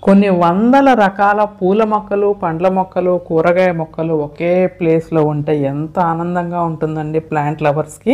కొన్ని వందల రకాల పూల మొక్కలు, పండ్ల మొక్కలు, కూరగాయ మొక్కలు ఒకే ప్లేస్లో ఉంటే ఎంత ఆనందంగా ఉంటుందండి ప్లాంట్ లవర్స్కి.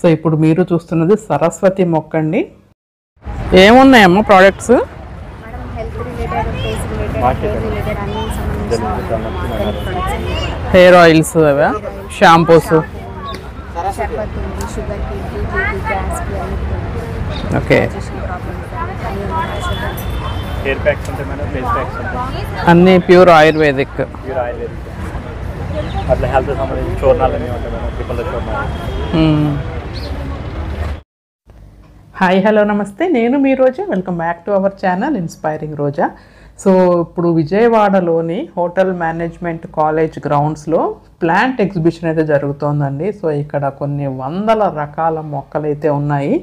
సో ఇప్పుడు మీరు చూస్తున్నది సరస్వతి మొక్క అండి. ఏమున్నాయమ్మా ప్రోడక్ట్స్? హెయిర్ ఆయిల్స్, అవా షాంపూస్? ఓకే, హెయిర్ ప్యాక్స్ ఉంటాయి మేడం, ఫేస్ ప్యాక్స్ ఉంటాయి, అన్నీ ప్యూర్ ఆయుర్వేదిక్. అట్లా హెల్త్ సంబంధించి చూర్ణాలు అన్నీ ఉంటాయి మేడం, పిప్పల చూర్ణాలు. హాయ్, హలో, నమస్తే. నేను మీ Roja. Welcome back to our channel inspiring Roja. So ఇప్పుడు విజయవాడలోని హోటల్ మేనేజ్మెంట్ కాలేజ్ గ్రౌండ్స్లో ప్లాంట్ ఎగ్జిబిషన్ అయితే జరుగుతోందండి. సో ఇక్కడ కొన్ని వందల రకాల మొక్కలు అయితే ఉన్నాయి.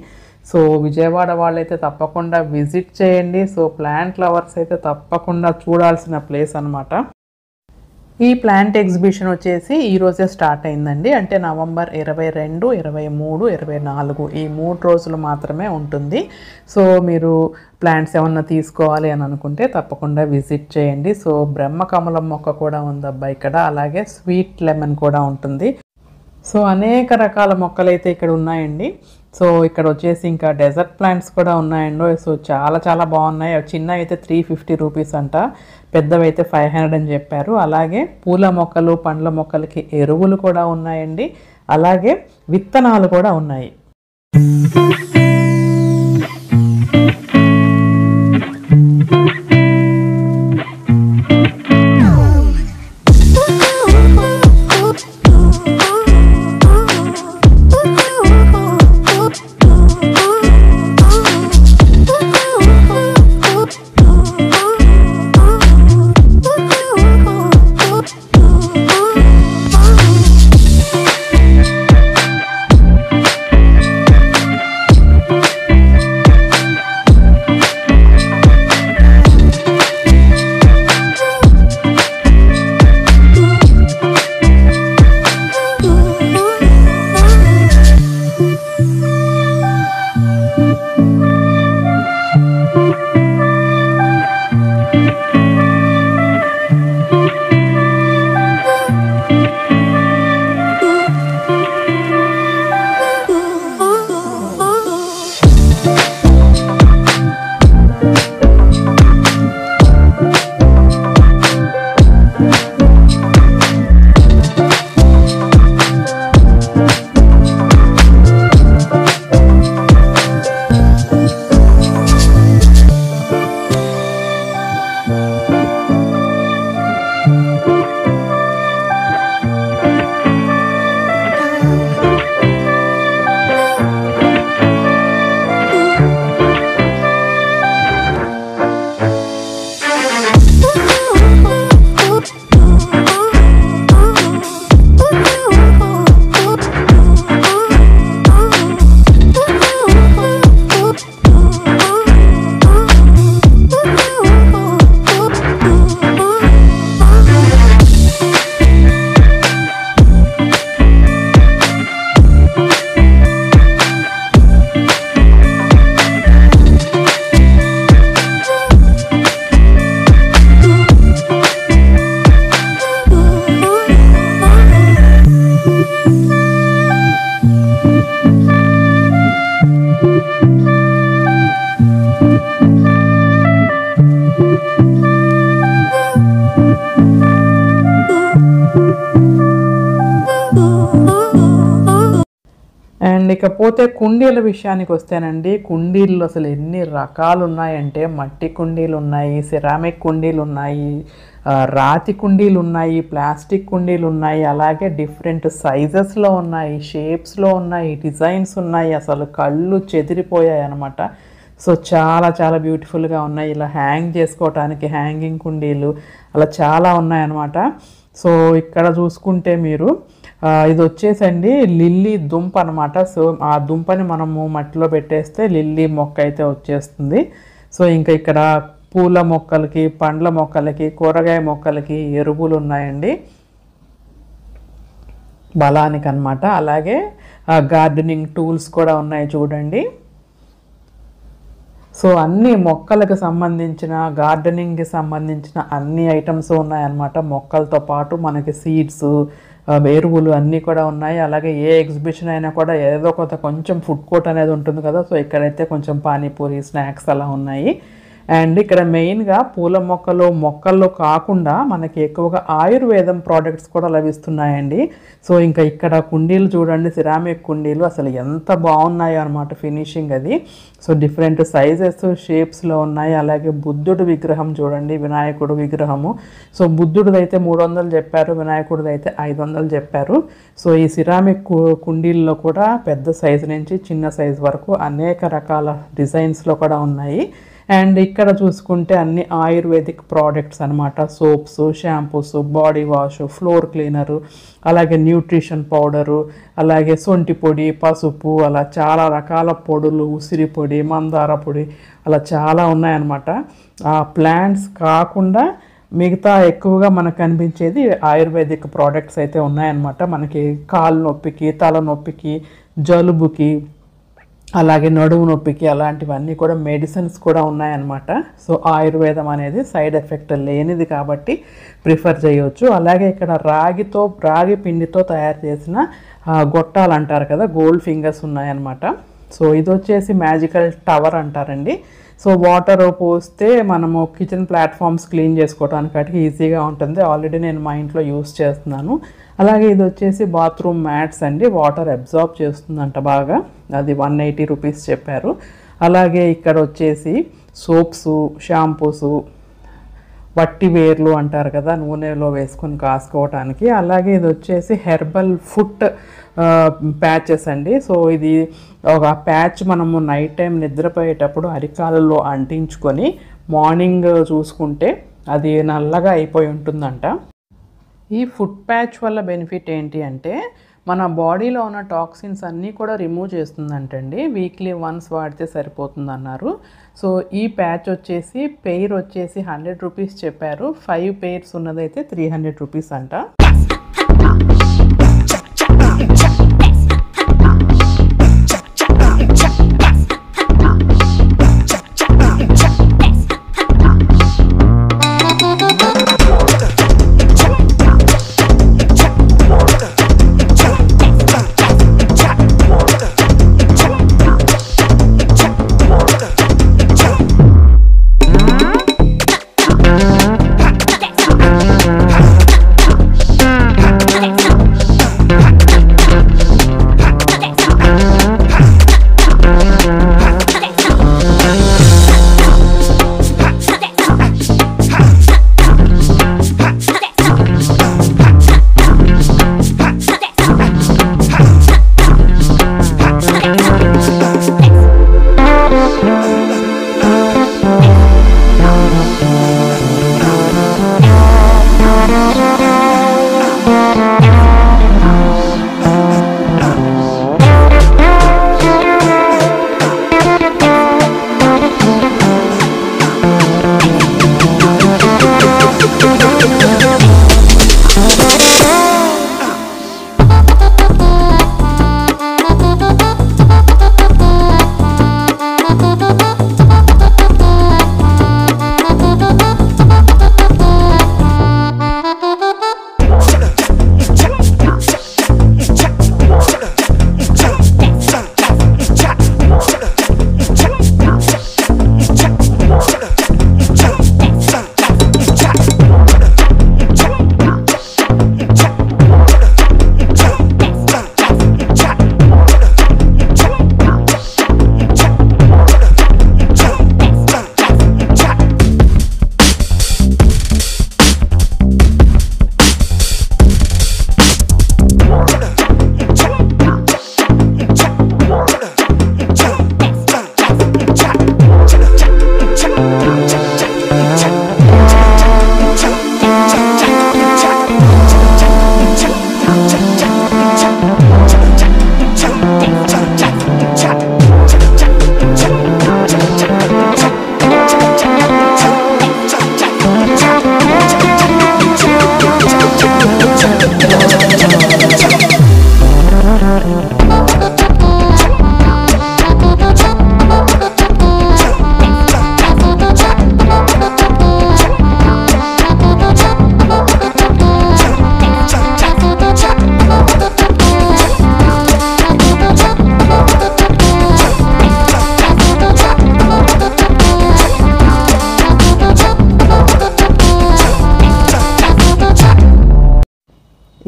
సో విజయవాడ వాళ్ళైతే తప్పకుండా విజిట్ చేయండి. సో ప్లాంట్ లవర్స్ అయితే తప్పకుండా చూడాల్సిన ప్లేస్ అనమాట. ఈ ప్లాంట్ ఎగ్జిబిషన్ వచ్చేసి ఈరోజే స్టార్ట్ అయిందండి. అంటే నవంబర్ 22, 23, 24 ఈ 3 రోజులు మాత్రమే ఉంటుంది. సో మీరు ప్లాంట్స్ ఏమన్నా తీసుకోవాలి అని అనుకుంటే తప్పకుండా విజిట్ చేయండి. సో బ్రహ్మకమలం మొక్క కూడా ఉందబ్బా ఇక్కడ, అలాగే స్వీట్ లెమన్ కూడా ఉంటుంది. సో అనేక రకాల మొక్కలు అయితే ఇక్కడ ఉన్నాయండి. సో ఇక్కడ వచ్చేసి ఇంకా డెజర్ట్ ప్లాంట్స్ కూడా ఉన్నాయండి. సో చాలా చాలా బాగున్నాయి. చిన్నవి అయితే 350 రూపీస్ అంట, పెద్దవి అయితే 500 అని చెప్పారు. అలాగే పూల మొక్కలు, పండ్ల మొక్కలకి ఎరువులు కూడా ఉన్నాయండి, అలాగే విత్తనాలు కూడా ఉన్నాయి. అండ్ ఇకపోతే కుండీల విషయానికి వస్తేనండి, కుండీలు అసలు ఎన్ని రకాలు ఉన్నాయంటే మట్టి కుండీలు ఉన్నాయి, సిరామిక్ కుండీలు ఉన్నాయి, రాతి కుండీలు ఉన్నాయి, ప్లాస్టిక్ కుండీలు ఉన్నాయి, అలాగే డిఫరెంట్ సైజెస్లో ఉన్నాయి, షేప్స్లో ఉన్నాయి, డిజైన్స్ ఉన్నాయి. అసలు కళ్ళు చెదిరిపోయాయి అన్నమాట. సో చాలా చాలా బ్యూటిఫుల్గా ఉన్నాయి. ఇలా హ్యాంగ్ చేసుకోవటానికి హ్యాంగింగ్ కుండీలు అలా చాలా ఉన్నాయన్నమాట. సో ఇక్కడ చూసుకుంటే మీరు ఇది వచ్చేసండి లిల్లీ దుంప అనమాట. సో ఆ దుంపని మనము మట్టిలో పెట్టేస్తే లిల్లీ మొక్క అయితే వచ్చేస్తుంది. సో ఇంకా ఇక్కడ పూల మొక్కలకి, పండ్ల మొక్కలకి, కూరగాయ మొక్కలకి ఎరువులు ఉన్నాయండి బలానికి అన్నమాట. అలాగే గార్డెనింగ్ టూల్స్ కూడా ఉన్నాయి చూడండి. సో అన్ని మొక్కలకు సంబంధించిన గార్డెనింగ్కి సంబంధించిన అన్ని ఐటమ్స్ ఉన్నాయన్నమాట. మొక్కలతో పాటు మనకి సీడ్స్, ఎరువులు అన్నీ కూడా ఉన్నాయి. అలాగే ఏ ఎగ్జిబిషన్ అయినా కూడా ఏదో కొంచెం ఫుడ్ కోర్ట్ అనేది ఉంటుంది కదా. సో ఇక్కడైతే కొంచెం పానీపూరి, స్నాక్స్ అలా ఉన్నాయి. అండ్ ఇక్కడ మెయిన్గా పూల మొక్కల్లో కాకుండా మనకి ఎక్కువగా ఆయుర్వేదం ప్రోడక్ట్స్ కూడా లభిస్తున్నాయండి. సో ఇంకా ఇక్కడ కుండీలు చూడండి, సిరామిక్ కుండీలు అసలు ఎంత బాగున్నాయో అనమాట ఫినిషింగ్ అది. సో డిఫరెంట్ సైజెస్, షేప్స్లో ఉన్నాయి. అలాగే బుద్ధుడు విగ్రహం చూడండి, వినాయకుడు విగ్రహము. సో బుద్ధుడిది అయితే 300 చెప్పారు, వినాయకుడిది అయితే 500 చెప్పారు. సో ఈ సిరామిక్ కుండీల్లో కూడా పెద్ద సైజు నుంచి చిన్న సైజు వరకు అనేక రకాల డిజైన్స్లో కూడా ఉన్నాయి. అండ్ ఇక్కడ చూసుకుంటే అన్ని ఆయుర్వేదిక్ ప్రోడక్ట్స్ అనమాట. Soaps, shampoos, body wash, floor cleaner, అలాగే న్యూట్రిషన్ పౌడరు, అలాగే సొంటి పొడి, పసుపు, అలా చాలా రకాల పొడులు, ఉసిరి పొడి, మందార పొడి, అలా చాలా ఉన్నాయన్నమాట. ఆ ప్లాంట్స్ కాకుండా మిగతా ఎక్కువగా మనకు కనిపించేది ఆయుర్వేదిక్ ప్రోడక్ట్స్ అయితే ఉన్నాయన్నమాట. మనకి కాలు నొప్పికి, తలనొప్పికి, జలుబుకి, అలాగే నడుము నొప్పికి అలాంటివన్నీ కూడా మెడిసిన్స్ కూడా ఉన్నాయన్నమాట. సో ఆయుర్వేదం అనేది సైడ్ ఎఫెక్ట్ లేనిది కాబట్టి ప్రిఫర్ చేయవచ్చు. అలాగే ఇక్కడ రాగి పిండితో తయారు చేసిన గొట్టాలు అంటారు కదా, గోల్డ్ ఫింగర్స్ ఉన్నాయన్నమాట. సో ఇది వచ్చేసి మ్యాజికల్ టవర్ అంటారండి. సో వాటర్ పోస్తే మనము కిచెన్ ప్లాట్ఫామ్స్ క్లీన్ చేసుకోవడానికి ఈజీగా ఉంటుంది. ఆల్రెడీ నేను మా ఇంట్లో యూస్ చేస్తున్నాను. అలాగే ఇది వచ్చేసి బాత్రూమ్ మ్యాట్స్ అండి, వాటర్ అబ్జార్బ్ చేస్తుందంట బాగా. అది 180 రూపీస్ చెప్పారు. అలాగే ఇక్కడ వచ్చేసి సోప్స్, షాంపూసు, వట్టి వేర్లు అంటారు కదా, నూనెలో వేసుకొని కాసుకోవటానికి. అలాగే ఇది వచ్చేసి హెర్బల్ ఫుట్ ప్యాచెస్ అండి. సో ఇది ఒక ప్యాచ్ మనము నైట్ టైం నిద్రపోయేటప్పుడు అరికాలలో అంటించుకొని మార్నింగ్ చూసుకుంటే అది నల్లగా అయిపోయి ఉంటుందంట. ఈ ఫుట్ ప్యాచ్ వల్ల బెనిఫిట్ ఏంటి అంటే మన బాడీలో ఉన్న టాక్సిన్స్ అన్నీ కూడా రిమూవ్ చేస్తుందంటండి. వీక్లీ వన్స్ వాడితే సరిపోతుంది అన్నారు. సో ఈ ప్యాచ్ వచ్చేసి పెయిర్ వచ్చేసి 100 రూపీస్ చెప్పారు. 5 పెయిర్స్ ఉన్నదైతే 300 రూపీస్ అంట.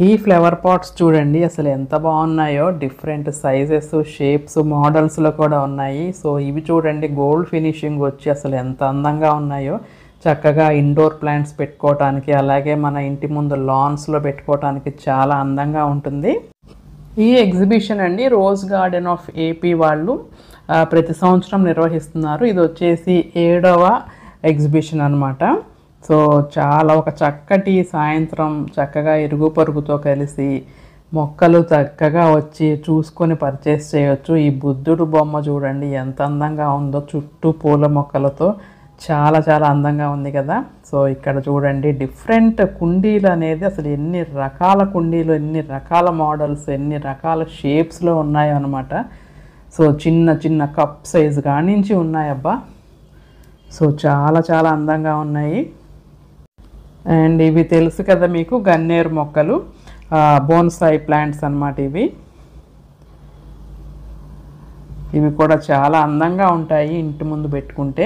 ఈ ఫ్లవర్ పాట్స్ చూడండి అసలు ఎంత బాగున్నాయో, డిఫరెంట్ సైజెస్, షేప్స్, మోడల్స్లో కూడా ఉన్నాయి. సో ఇవి చూడండి గోల్డ్ ఫినిషింగ్ వచ్చి అసలు ఎంత అందంగా ఉన్నాయో. చక్కగా ఇండోర్ ప్లాంట్స్ పెట్టుకోవటానికి, అలాగే మన ఇంటి ముందు లాన్స్లో పెట్టుకోవటానికి చాలా అందంగా ఉంటుంది. ఈ ఎగ్జిబిషన్ అండి రోజ్ గార్డెన్ ఆఫ్ ఏపీ వాళ్ళు ప్రతి సంవత్సరం నిర్వహిస్తున్నారు. ఇది వచ్చేసి 7వ ఎగ్జిబిషన్ అనమాట. సో చాలా ఒక చక్కటి సాయంత్రం చక్కగా ఇరుగు పొరుగుతో కలిసి మొక్కలు చక్కగా వచ్చి చూసుకొని పర్చేస్ చేయొచ్చు. ఈ బుద్ధుడు బొమ్మ చూడండి ఎంత అందంగా ఉందో, చుట్టూ పూల మొక్కలతో చాలా చాలా అందంగా ఉంది కదా. సో ఇక్కడ చూడండి డిఫరెంట్ కుండీలు అనేది అసలు ఎన్ని రకాల కుండీలు, ఎన్ని రకాల మోడల్స్, ఎన్ని రకాల షేప్స్లో ఉన్నాయో అనమాట. సో చిన్న చిన్న కప్ సైజు కానించి ఉన్నాయబ్బా. సో చాలా చాలా అందంగా ఉన్నాయి. అండ్ ఇవి తెలుసు కదా మీకు గన్నేరు మొక్కలు, బోన్సాయి ప్లాంట్స్ అన్నమాట. ఇవి కూడా చాలా అందంగా ఉంటాయి ఇంటి ముందు పెట్టుకుంటే.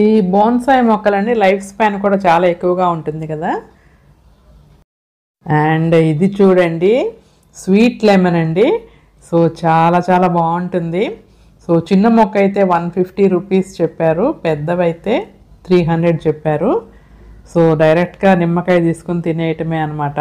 ఈ బోన్సాయి మొక్కలండి లైఫ్ స్పాన్ కూడా చాలా ఎక్కువగా ఉంటుంది కదా. అండ్ ఇది చూడండి స్వీట్ లెమన్ అండి. సో చాలా చాలా బాగుంటుంది. సో చిన్న మొక్క అయితే 150 రూపీస్ చెప్పారు, పెద్దవైతే 300 చెప్పారు. సో డైరెక్ట్గా నిమ్మకాయ తీసుకుని తినేయటమే అనమాట.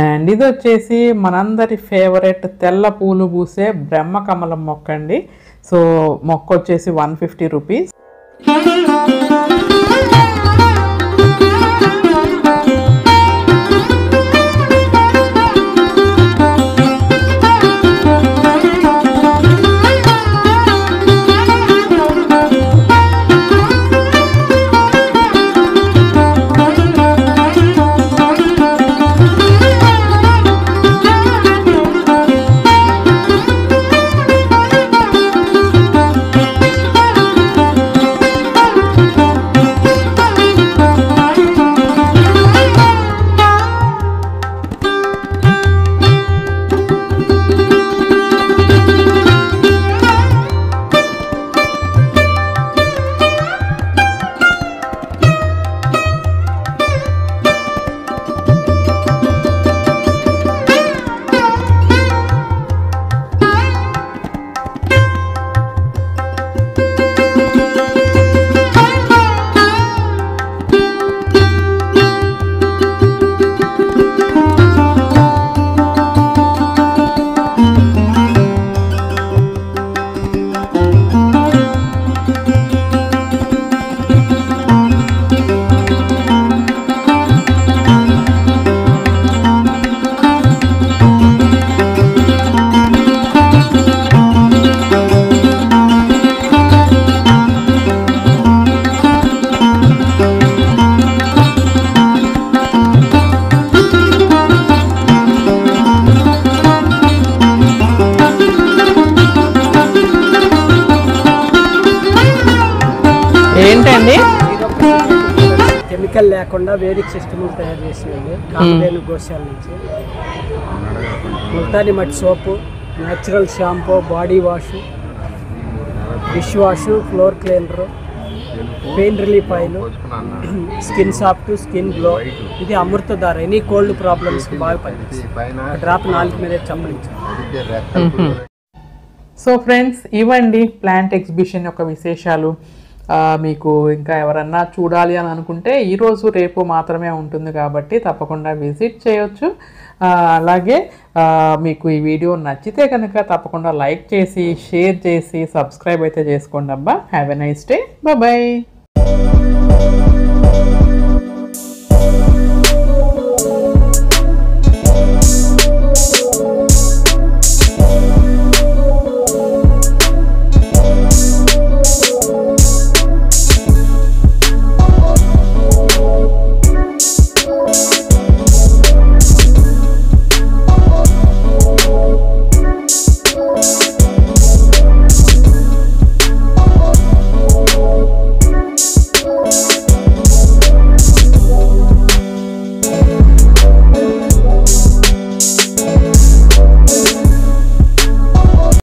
అండ్ ఇది వచ్చేసి మనందరి ఫేవరెట్ తెల్ల పూలు పూసే బ్రహ్మకమలం మొక్క అండి. సో మొక్క వచ్చేసి 150 రూపీస్. కెమికల్ లేకుండా వేదిక్ సిస్టమ్ తయారు చేసినవి కామధేను గోశాల నుంచి. Multani mitti soap, natural shampoo, body wash, dish wash, floor cleaner, pain relief oil, skin soft, skin glow. ఇది అమృతధార. ఎనీ కోల్డ్ ప్రాబ్లమ్స్కి బాగా పనిచేస్తుంది. డ్రాప్ 4 మీదే చంపడించాలి. సో ఫ్రెండ్స్, ఇవ్వండి ప్లాంట్ ఎగ్జిబిషన్ యొక్క విశేషాలు. మీకు ఇంకా ఎవరన్నా చూడాలి అని అనుకుంటే ఈరోజు రేపు మాత్రమే ఉంటుంది కాబట్టి తప్పకుండా విజిట్ చేయొచ్చు. అలాగే మీకు ఈ వీడియో నచ్చితే కనుక తప్పకుండా లైక్ చేసి, షేర్ చేసి, సబ్స్క్రైబ్ అయితే చేసుకోండి అబ్బా. Have a nice day. Bye.